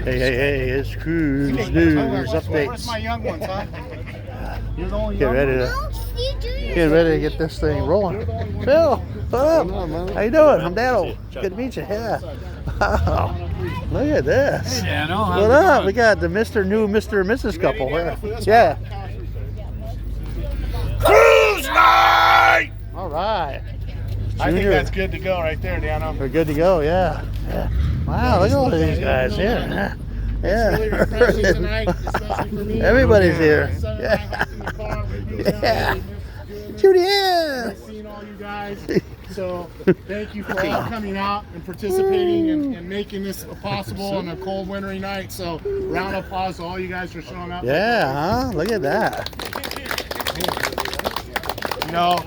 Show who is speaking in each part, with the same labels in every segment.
Speaker 1: Hey, it's Cruise News Update.
Speaker 2: Where's my young ones, huh? You're the only
Speaker 1: Get
Speaker 2: young
Speaker 1: ready
Speaker 2: one?
Speaker 1: to get this thing rolling. Phil, what up? How you doing? I'm Dano. Good to meet you. Yeah. Wow. Look at this.
Speaker 3: Hey, Dano.
Speaker 1: What up? We got the Mr. and Mrs. couple here. Yeah.
Speaker 2: Cruise night!
Speaker 1: All right.
Speaker 2: I think
Speaker 1: Junior.
Speaker 2: that's good to go right there, Dano.
Speaker 1: We're good to go. Yeah. Wow. Look at all these guys here. Yeah.
Speaker 2: It's really refreshing tonight, especially for me.
Speaker 1: Everybody's here.
Speaker 2: Son and I hopped in the car. We're doing
Speaker 1: Yeah.
Speaker 2: that.
Speaker 1: Judy, yeah.
Speaker 2: I've seen all you guys. So thank you for all coming out and participating and making this possible on a cold wintry night. So round of applause to all you guys for showing up.
Speaker 1: Yeah, huh? Look at that.
Speaker 2: You know,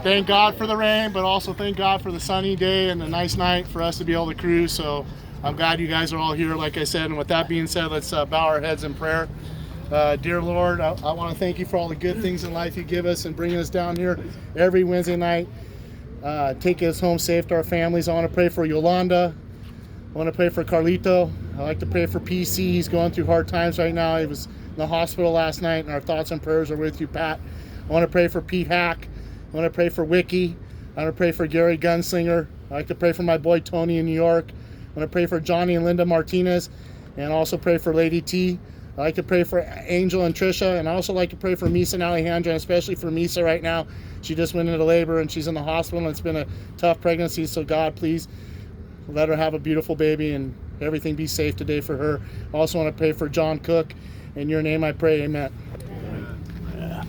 Speaker 2: thank God for the rain, but also thank God for the sunny day and the nice night for us to be able to cruise. So I'm glad you guys are all here, like I said. And with that being said, let's bow our heads in prayer. Dear Lord, I want to thank you for all the good things in life you give us and bringing us down here every Wednesday night. Take us home safe to our families. I want to pray for Yolanda. I want to pray for Carlito. I like to pray for PC. He's going through hard times right now. He was in the hospital last night, and our thoughts and prayers are with you, Pat. I want to pray for Pete Hack. I want to pray for Wiki. I want to pray for Gary Gunslinger. I like to pray for my boy Tony in New York. I want to pray for Johnny and Linda Martinez, and also pray for Lady T. I like to pray for Angel and Trisha, and I also like to pray for Misa and Alejandra, and especially for Misa right now. She just went into labor, and she's in the hospital, and it's been a tough pregnancy, so God, please let her have a beautiful baby, and everything be safe today for her. I also want to pray for John Cook. In your name I pray, amen.
Speaker 1: Yeah.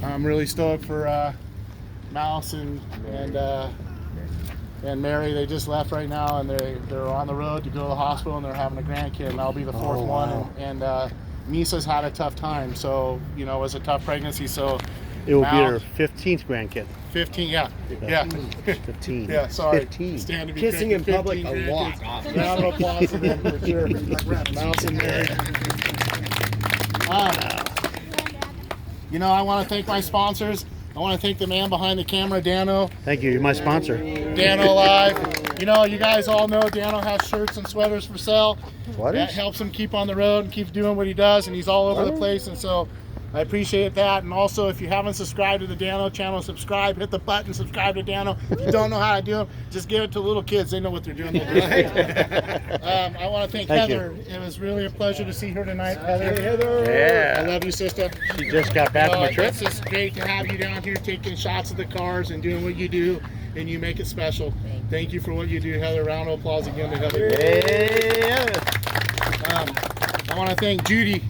Speaker 2: I'm really stoked for Mouse and Mary. They just left right now, and they're on the road to go to the hospital, and they're having a grandkid, and I'll be the fourth one.
Speaker 1: Wow.
Speaker 2: And Misa's had a tough time, so you know it was a tough pregnancy. So
Speaker 1: It will be
Speaker 2: Mal-
Speaker 1: her 15th grandkid.
Speaker 2: 15, yeah.
Speaker 1: 15.
Speaker 2: Yeah, sorry.
Speaker 1: 15.
Speaker 2: Stand to be
Speaker 4: Kissing in
Speaker 2: 15
Speaker 4: public a lot.
Speaker 2: grandkids. Round of applause for them for sure. Mouse and Mary. You know, I want to thank my sponsors. I want to thank the man behind the camera, Dano.
Speaker 1: Thank you. You're my sponsor.
Speaker 2: Dano Live. You know, you guys all know Dano has shirts and sweaters for sale.
Speaker 1: What
Speaker 2: That
Speaker 1: is?
Speaker 2: helps him keep on the road and keep doing what he does, and he's all over the place, and so I appreciate that. And also, if you haven't subscribed to the Dano channel, subscribe, hit the button, subscribe to Dano. If you don't know how to do them, just give it to little kids. They know what they're doing. I want to thank
Speaker 1: Thank
Speaker 2: Heather. It was really a pleasure to see her tonight, Heather.
Speaker 4: Hey, Heather.
Speaker 2: I
Speaker 1: Yeah.
Speaker 2: love you, sister.
Speaker 1: She just got back from a trip.
Speaker 2: It's just great to have you down here taking shots of the cars and doing what you do, and you make it special. Thank you for what you do, Heather. Round of applause again to Heather.
Speaker 1: Yeah.
Speaker 2: I want to thank Judy.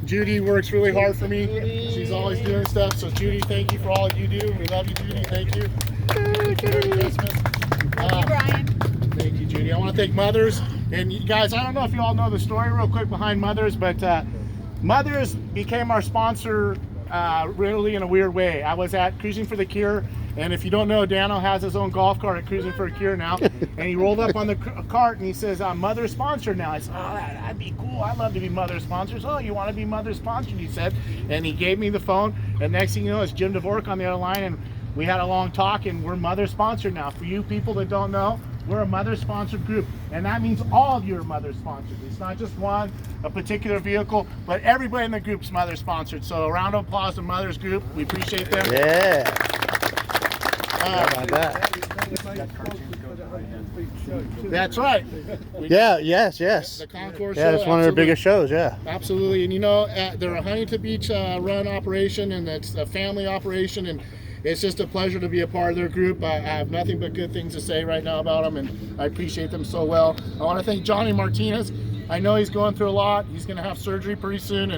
Speaker 2: Judy works really hard for me. She's always doing stuff. So Judy, thank you for all you do. We love you, Judy. Thank you. Merry Christmas.
Speaker 5: Brian.
Speaker 2: Thank you, Judy. I want to thank Mothers. And you guys, I don't know if you all know the story real quick behind Mothers, but Mothers became our sponsor really in a weird way. I was at Cruising for the Cure, and if you don't know, Dano has his own golf cart at Cruising for the Cure now, and he rolled up on the cart and he says, I'm Mother sponsored now. I said, oh, that'd be cool. I'd love to be Mother sponsored. Oh, you want to be Mother sponsored, he said. And he gave me the phone, and next thing you know, it's Jim DeVork on the other line, and we had a long talk, and we're Mother sponsored now. For you people that don't know, we're a Mother sponsored group, and that means all of you are Mother sponsored. It's not just one, a particular vehicle, but everybody in the group's Mother sponsored. So a round of applause to Mother's group. We appreciate them.
Speaker 1: Yeah. How about that?
Speaker 2: That's right.
Speaker 1: Yeah. Yes.
Speaker 2: The Concourse
Speaker 1: Yeah,
Speaker 2: show,
Speaker 1: it's one of their
Speaker 2: absolutely.
Speaker 1: biggest shows. Yeah.
Speaker 2: Absolutely, and you know, they're a Huntington Beach run operation, and it's a family operation, and it's just a pleasure to be a part of their group. I have nothing but good things to say right now about them, and I appreciate them so well. I want to thank Johnny Martinez. I know he's going through a lot. He's going to have surgery pretty soon,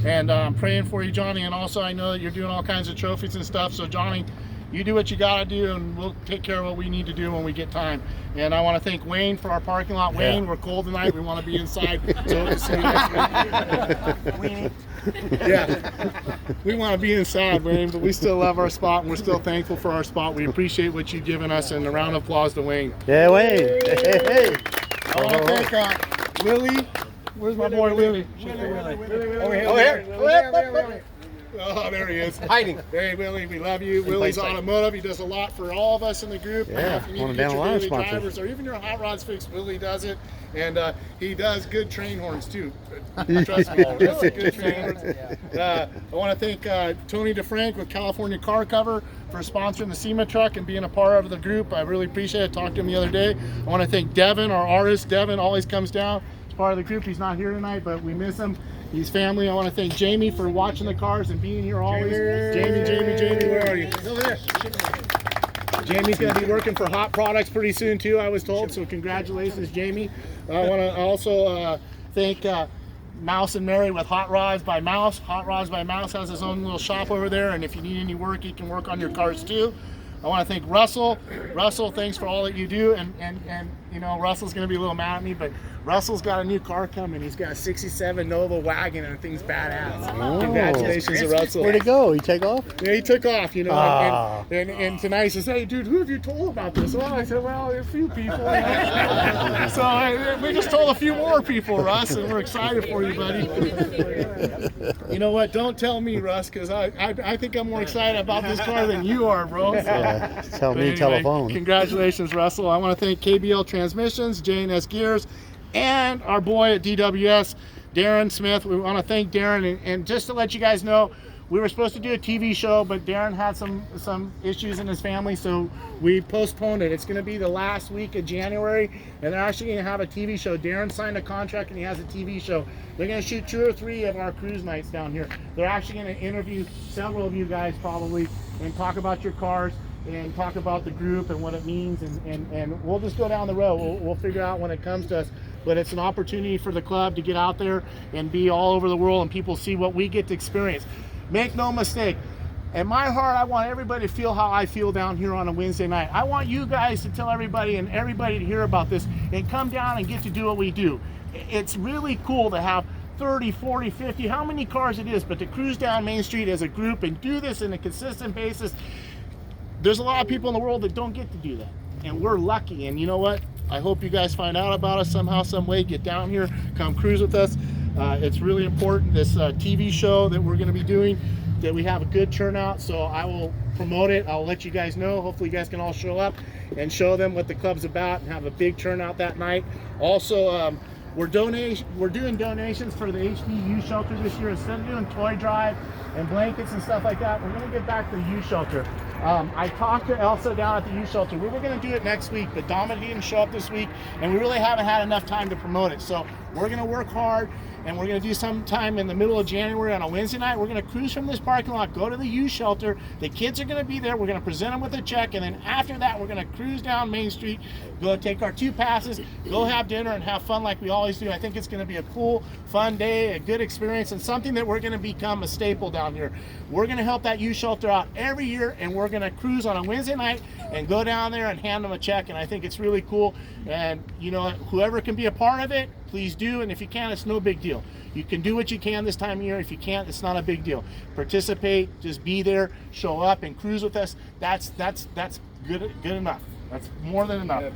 Speaker 2: and I'm praying for you, Johnny. And also, I know that you're doing all kinds of trophies and stuff. So, Johnny, you do what you got to do, and we'll take care of what we need to do when we get time. And I want to thank Wayne for our parking lot. Wayne, we're cold tonight. We want to be inside. So to see you next week. Yeah, we want to be inside, Wayne, but we still love our spot, and we're still thankful for our spot. We appreciate what you've given us, and a round of applause to Wayne.
Speaker 1: Yeah, Wayne. Hey.
Speaker 2: I want to thank Lily. Where's my boy Lily?
Speaker 4: Over here.
Speaker 2: Oh, there he is.
Speaker 3: Hiding.
Speaker 2: Hey, Willie, we love you. Willie's Automotive. He does a lot for all of us in the group.
Speaker 1: Yeah,
Speaker 2: If you need
Speaker 1: one
Speaker 2: to
Speaker 1: of
Speaker 2: get
Speaker 1: Dan
Speaker 2: your
Speaker 1: Alliance
Speaker 2: daily
Speaker 1: sponsors.
Speaker 2: drivers or even your hot rods fixed, Willie does it. And he does good train horns, too. Trust me, really good train horns. I want to thank Tony DeFrank with California Car Cover for sponsoring the SEMA truck and being a part of the group. I really appreciate it. Talked to him the other day. I want to thank Devin, our artist. Devin always comes down. He's part of the group. He's not here tonight, but we miss him. He's family. I want to thank Jamie for watching the cars and being here always. Jamie, where are you? Over there. Jamie's going to be working for Hot Products pretty soon too, I was told. So congratulations, Jamie. I want to also thank Mouse and Mary with Hot Rods by Mouse. Hot Rods by Mouse has his own little shop over there, and if you need any work, he can work on your cars too. I want to thank Russell. Russell, thanks for all that you do. And you know, Russell's going to be a little mad at me, but Russell's got a new car coming. He's got a 67 Nova wagon, and the thing's badass.
Speaker 1: Oh.
Speaker 2: Congratulations to Russell.
Speaker 1: Where'd he go? He take off?
Speaker 2: Yeah, he took off, you know,
Speaker 1: Ah.
Speaker 2: and tonight he says, hey, dude, who have you told about this? Well, I said, well, a few people. So we just told a few more people, Russ, and we're excited for you, buddy. You know what? Don't tell me, Russ, because I think I'm more excited about this car than you are, bro.
Speaker 1: Tell
Speaker 2: But
Speaker 1: me
Speaker 2: anyway,
Speaker 1: telephone.
Speaker 2: Congratulations, Russell. I want to thank KBL Transmissions, J&S Gears, and our boy at DWS, Darren Smith. We want to thank Darren, and just to let you guys know, we were supposed to do a TV show, but Darren had some issues in his family, so we postponed it. It's going to be the last week of January, and they're actually going to have a TV show. Darren signed a contract, and he has a TV show. They're going to shoot 2 or 3 of our cruise nights down here. They're actually going to interview several of you guys probably and talk about your cars and talk about the group and what it means, and we'll just go down the road. We'll figure out when it comes to us. But it's an opportunity for the club to get out there and be all over the world, and people see what we get to experience. Make no mistake, in my heart, I want everybody to feel how I feel down here on a Wednesday night. I want you guys to tell everybody and everybody to hear about this and come down and get to do what we do. It's really cool to have 30, 40, 50, how many cars it is, but to cruise down Main Street as a group and do this on a consistent basis. There's a lot of people in the world that don't get to do that, and we're lucky. And you know what? I hope you guys find out about us somehow, some way. Get down here, come cruise with us. It's really important, this TV show that we're going to be doing, that we have a good turnout. So I will promote it. I'll let you guys know. Hopefully you guys can all show up and show them what the club's about and have a big turnout that night. Also, we're doing donations for the HD Youth Shelter this year. Instead of doing toy drive and blankets and stuff like that, we're going to get back to the youth shelter. I talked to Elsa down at the youth shelter. We were going to do it next week, but Dominic didn't show up this week, and we really haven't had enough time to promote it. So we're going to work hard, and we're going to do sometime in the middle of January on a Wednesday night. We're going to cruise from this parking lot, go to the youth shelter. The kids are going to be there. We're going to present them with a check, and then after that, we're going to cruise down Main Street, go take our 2 passes, go have dinner, and have fun like we always do. I think it's going to be a cool, fun day, a good experience, and something that we're going to become a staple down here. We're going to help that youth shelter out every year, and we're going to cruise on a Wednesday night and go down there and hand them a check, and I think it's really cool. And you know, whoever can be a part of it, please do, and if you can, it's no big deal. You can do what you can this time of year. If you can't, it's not a big deal. Participate, just be there, show up and cruise with us. That's good enough. That's more than enough.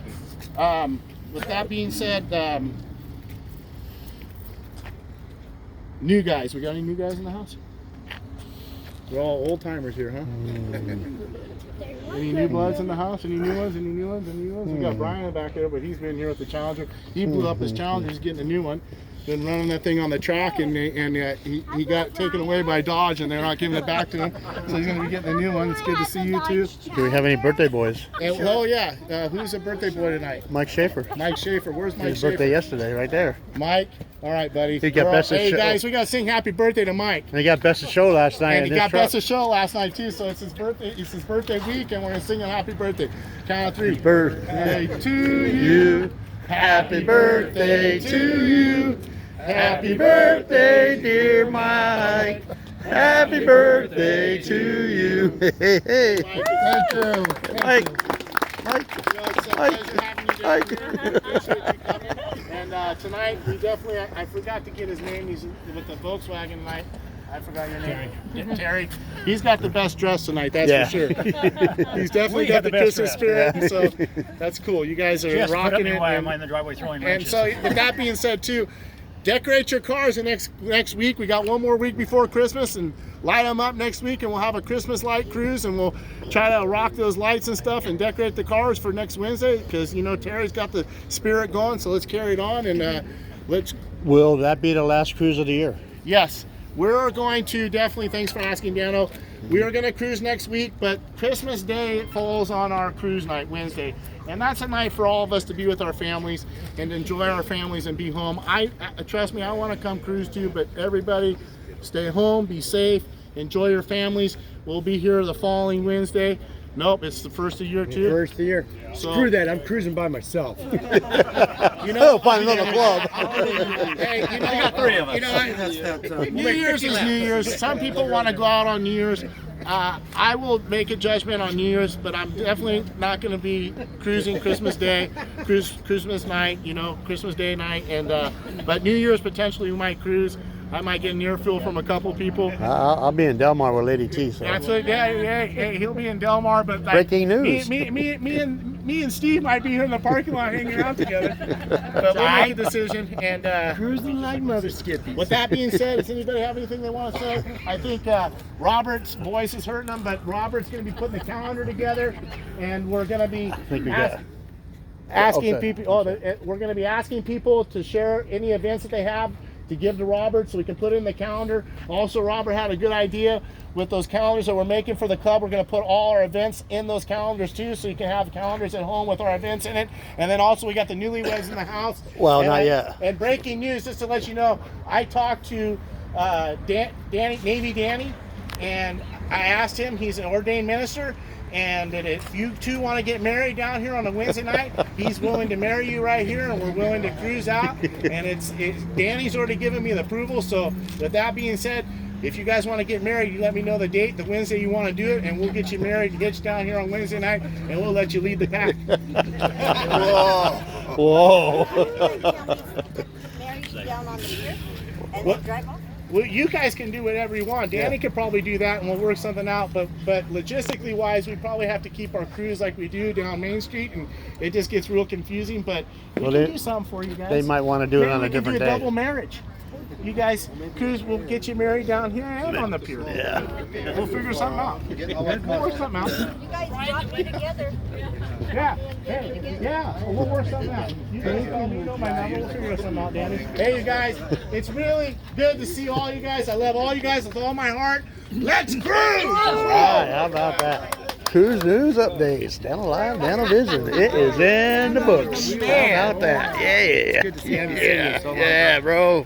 Speaker 2: With that being said, new guys. We got any new guys in the house? We're all old timers here, huh? Any new bloods in the house? Any new ones? Any new ones? Any new ones? We got Brian back there, but he's been here with the Challenger. He blew up his Challenger. He's getting a new one. Been running that thing on the track, and he got taken away by Dodge, and they're not giving it back to him. So he's going to be getting a new one. It's good to see you too.
Speaker 1: Do we have any birthday boys?
Speaker 2: And, oh yeah, who's a birthday boy tonight?
Speaker 1: Mike Schaefer.
Speaker 2: Mike Schaefer. Where's Mike
Speaker 1: His
Speaker 2: Schaefer?
Speaker 1: birthday yesterday, right there.
Speaker 2: Mike. All right, buddy.
Speaker 1: He got best of
Speaker 2: hey
Speaker 1: show.
Speaker 2: guys, we got to sing happy birthday to Mike.
Speaker 1: And he got best of show last night.
Speaker 2: And he
Speaker 1: in this
Speaker 2: got
Speaker 1: truck.
Speaker 2: best of show last night too, so it's his birthday. It's his birthday week, and we're gonna sing him happy birthday. Count of 3.
Speaker 1: Birthday
Speaker 2: to you.
Speaker 1: Happy birthday to you. Happy birthday, dear Mike. Happy birthday to you. Hey, hey.
Speaker 2: Thank you.
Speaker 1: Mike. Mike.
Speaker 2: You know, it's a
Speaker 1: Mike.
Speaker 2: pleasure having you down
Speaker 1: Mike.
Speaker 2: here. I appreciate you coming. And tonight, we definitely, I forgot to get his name. He's with the Volkswagen tonight. I forgot your name. Terry. He's got the best dress tonight, that's
Speaker 1: Yeah.
Speaker 2: for sure. He's definitely got the Christmas spirit,
Speaker 1: Yeah.
Speaker 2: so that's cool. You guys are
Speaker 4: Just put up
Speaker 2: rocking
Speaker 4: me
Speaker 2: it.
Speaker 4: while
Speaker 2: and-
Speaker 4: I'm in the driveway throwing
Speaker 2: And
Speaker 4: wrenches.
Speaker 2: so, with that being said, too, decorate your cars the next week. We got one more week before Christmas, and light them up next week, and we'll have a Christmas light cruise, and we'll try to rock those lights and stuff and decorate the cars for next Wednesday, because you know Terry's got the spirit going. So let's carry it on, and let's.
Speaker 1: Will that be the last cruise of the year?
Speaker 2: Yes, we're going to definitely. Thanks for asking, Dano. We are going to cruise next week, but Christmas Day falls on our cruise night, Wednesday. And that's a night for all of us to be with our families and enjoy our families and be home. Trust me, I want to come cruise too, but everybody stay home, be safe, enjoy your families. We'll be here the following Wednesday. Nope, it's the first of the year too.
Speaker 3: First of the year.
Speaker 2: So,
Speaker 3: screw that, I'm cruising by myself.
Speaker 2: You know,
Speaker 1: Find another club.
Speaker 2: Hey, you know, I got 3 of us. You know, New Year's is New Year's. Some people want to go out on New Year's. I will make a judgment on New Year's, but I'm definitely not going to be cruising Christmas Day, Christmas night, you know, Christmas Day night, and but New Year's potentially we might cruise. I might get an earful from a couple people.
Speaker 1: I'll be in Del Mar with Lady T. So.
Speaker 2: That's it. Yeah, he'll be in Del Mar, but like,
Speaker 1: Breaking news.
Speaker 2: Me and Steve might be here in the parking lot hanging out together. But we'll make a decision. And
Speaker 3: Cruising like Mother Skippy.
Speaker 2: with that being said, does anybody have anything they want to say? I think Robert's voice is hurting him, but Robert's going to be putting the calendar together, and we're going to be asking
Speaker 1: Okay.
Speaker 2: people. We're going to be asking people to share any events that they have to give to Robert, so we can put it in the calendar. Also, Robert had a good idea with those calendars that we're making for the club. We're going to put all our events in those calendars too, so you can have calendars at home with our events in it. And then also we got the newlyweds in the house.
Speaker 1: Well,
Speaker 2: And
Speaker 1: not yet.
Speaker 2: And breaking news, just to let you know, I talked to Navy Danny, and I asked him, he's an ordained minister, and that if you two want to get married down here on a Wednesday night, he's willing to marry you right here, and we're willing to cruise out. And it's Danny's already given me the approval. So with that being said, if you guys want to get married, you let me know the date, the Wednesday you want to do it, and we'll get you married, get you down here on Wednesday night, and we'll let you lead the pack.
Speaker 1: Whoa.
Speaker 4: Married down on the pier and
Speaker 2: What?
Speaker 4: then drive off?
Speaker 2: Well, you guys can do whatever you want. Danny could probably do that, and we'll work something out. But logistically wise, we probably have to keep our cruise like we do down Main Street, and it just gets real confusing. But we
Speaker 1: Well,
Speaker 2: can
Speaker 1: they-
Speaker 2: do something for you guys.
Speaker 1: They might want to do it
Speaker 2: Maybe
Speaker 1: on
Speaker 2: we
Speaker 1: a
Speaker 2: can
Speaker 1: different
Speaker 2: do a
Speaker 1: day.
Speaker 2: double marriage. You guys cruise. We'll get you married down here and on the pier.
Speaker 1: Yeah.
Speaker 2: We'll figure something out. We'll work something out.
Speaker 4: You guys drop me together.
Speaker 2: Yeah. Hey, yeah. We'll work something out. You guys know my number. We'll figure something out, Danny. Hey, you guys. It's really good to see all you guys. I love all you guys with all my heart. Let's cruise!
Speaker 1: All right, how about that? Cruise news updates. Dano Live, Dano Vision. It is in the books. How about that? Yeah.
Speaker 3: Good to see you. I haven't seen you in so long.
Speaker 1: Yeah, bro.